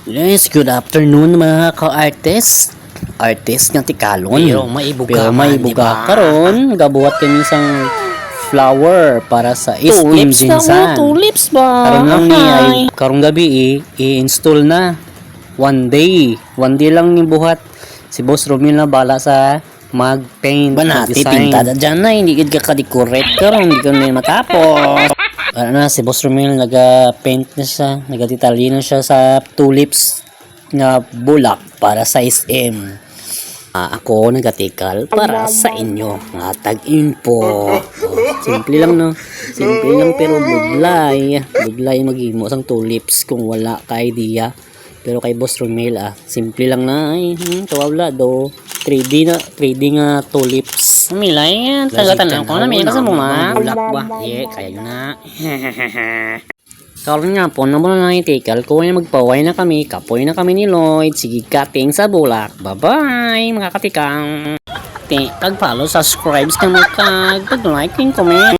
Yes, good afternoon mga ka-artist. Artist nga tikalon. Pero maibuga Maibuga karon gabuhat kami isang flower para sa steam jinsan. Tulips ba? Karon lang ni ay karong gabi i-install na. One day lang ni buhat. Si Boss Romil na bala sa mag-paint, Banati mag-design. pintada dyan na, hindi ka ka-decorate karon, hindi ka na matapos. Ano na, si Boss Romil naga-paint na siya, nagatitalino siya sa tulips na bulak para sa SM. Ako nagatikal para sa inyo. Tag-info. Simple lang no. Simple lang pero budlay. Budlay maghimo sang tulips kung wala ka idea. Pero kay Boss Romil simple lang na ay kawala do. 3D nga tulips. Milay, tagatan ko na, may kasi mo ma. Bulak ba? Kaya yun na. Karoon nga po, naman na itikal ko na magpaway na kami, kapoy na kami ni Lloyd. Sige kating sa bulak. Bye-bye mga katikang. Kag-follow, subscribe ka mo kag, pag-like, comment.